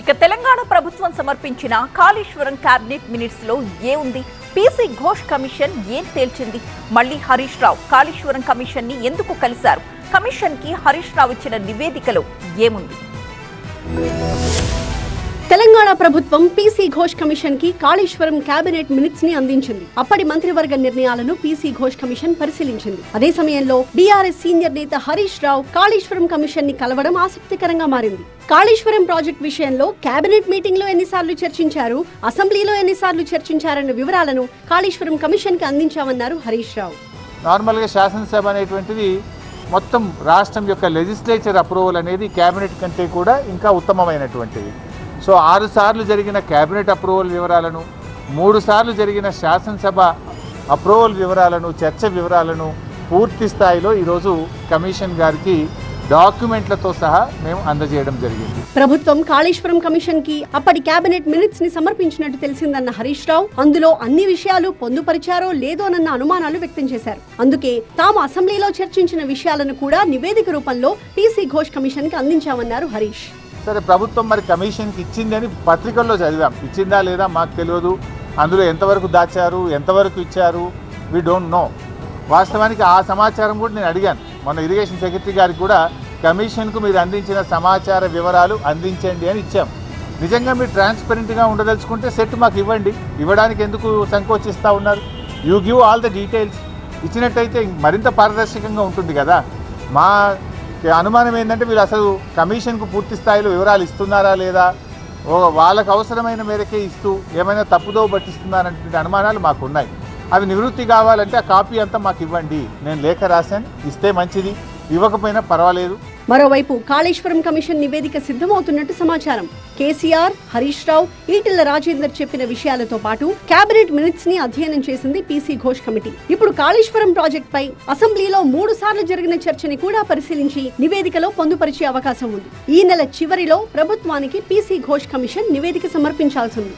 ఇక తెలంగాణ ప్రభుత్వం సమర్పించిన కాళేశ్వరం కేబినెట్ మినిట్స్ లో ఏముంది? పీసీ ఘోష్ కమిషన్ ఏం తేల్చింది? మళ్లీ హరీష్ రావు కాళేశ్వరం కమిషన్ ని ఎందుకు కలిశారు? కమిషన్ కి హరీష్ రావు ఇచ్చిన నివేదికలో ఏముంది? తెలంగాణ ప్రభుత్వం పీసీ ఘోష్ కమిషన్ కి కాళేశ్వరం కేబినెట్ మినిట్స్ ని అందించింది. అప్పటి మంత్రివర్గ నిర్ణయాలను పీసీ ఘోష్ కమిషన్ పరిశీలించింది. అదే సమయంలో బీఆర్ఎస్ సీనియర్ నేత హరీష్ రావు కాళేశ్వరం కమిషన్ ని కలవడం ఆసక్తికరంగా మారింది. కాళేశ్వరం ప్రాజెక్ట్ విషయంలో కేబినెట్ మీటింగ్ లో ఎన్నిసార్లు చర్చించారు, అసెంబ్లీలో ఎన్నిసార్లు చర్చించారన్న వివరాలను కాళేశ్వరం కమిషన్ కి అందించామన్నారు హరీష్ రావు. నార్మల్ గా శాసనసభ అనేటువంటిది మొత్తం రాష్ట్రం యొక్క లెజిస్లేచర్ అప్రూవల్ అనేది కేబినెట్ కంటే కూడా ఇంకా ఉత్తమమైనటువంటిది. సో 6 సార్లు జరిగిన కేబినెట్ అప్రూవల్ వివరాలను, 3 సార్లు జరిగిన శాసనసభ అప్రూవల్ వివరాలను, చర్చ వివరాలను పూర్తి స్థాయిలో ఈరోజు కమిషన్ గారికి డాక్యుమెంట్లతో సహా మేము అందజేయడం జరిగింది. ప్రభుత్వం కాళేశ్వరం కమిషన్ కి అప్పటి కేబినెట్ మినిట్స్ ని సమర్పించినట్టు తెలిసిందన్న హరీష్ రావు అందులో అన్ని విషయాలు పొందుపరిచారో లేదోనన్న అనుమానాలు వ్యక్తం చేశారు. అందుకే తాము అసెంబ్లీలో చర్చించిన విషయాలను కూడా నివేదిక రూపంలో పీసీ ఘోష్ కమిషన్ కి అందించామన్నారు హరీష్. సరే, ప్రభుత్వం మరి కమిషన్కి ఇచ్చిందని పత్రికల్లో చదివాం. ఇచ్చిందా లేదా మాకు తెలియదు. అందులో ఎంతవరకు దాచారు, ఎంతవరకు ఇచ్చారు, వీ డోంట్ నో. వాస్తవానికి ఆ సమాచారం కూడా నేను అడిగాను. మన ఇరిగేషన్ సెక్రటరీ గారికి కూడా కమిషన్కు మీరు అందించిన సమాచార వివరాలు అందించండి అని ఇచ్చాం. నిజంగా మీరు ట్రాన్స్పరెంట్గా ఉండదలుచుకుంటే సెట్ మాకు ఇవ్వండి. ఇవ్వడానికి ఎందుకు సంకోచిస్తూ ఉన్నారు? You give all the details. ఇచ్చినట్టయితే మరింత పారదర్శకంగా ఉంటుంది కదా. మా అనుమానం ఏంటంటే వీళ్ళు అసలు కమిషన్కు పూర్తి స్థాయిలో వివరాలు ఇస్తున్నారా లేదా, వాళ్ళకు అవసరమైన మేరకే ఇస్తూ ఏమైనా తప్పుదో పట్టిస్తున్నారనే అనుమానాలు మాకు ఉన్నాయి. అవి నివృత్తి కావాలంటే ఆ కాపీ అంతా మాకు ఇవ్వండి. నేను లేఖ రాశాను, ఇస్తే మంచిది, ఇవ్వకపోయినా పర్వాలేదు. మరోవైపు కాళేశ్వరం కమిషన్ నివేదిక సిద్ధమవుతున్నట్టు సమాచారం. కేసీఆర్, హరీష్ రావు, ఈటెల రాజేందర్ చెప్పిన విషయాలతో పాటు కేబినెట్ మినిట్స్ ని అధ్యయనం చేసింది పీసీ ఘోష్ కమిటీ. ఇప్పుడు కాళేశ్వరం ప్రాజెక్ట్ పై అసెంబ్లీలో 3 సార్లు జరిగిన చర్చని కూడా పరిశీలించి నివేదికలో పొందుపరిచే అవకాశం ఉంది. ఈ నెల చివరిలో ప్రభుత్వానికి పీసీ ఘోష్ కమిషన్ నివేదిక సమర్పించాల్సి ఉంది.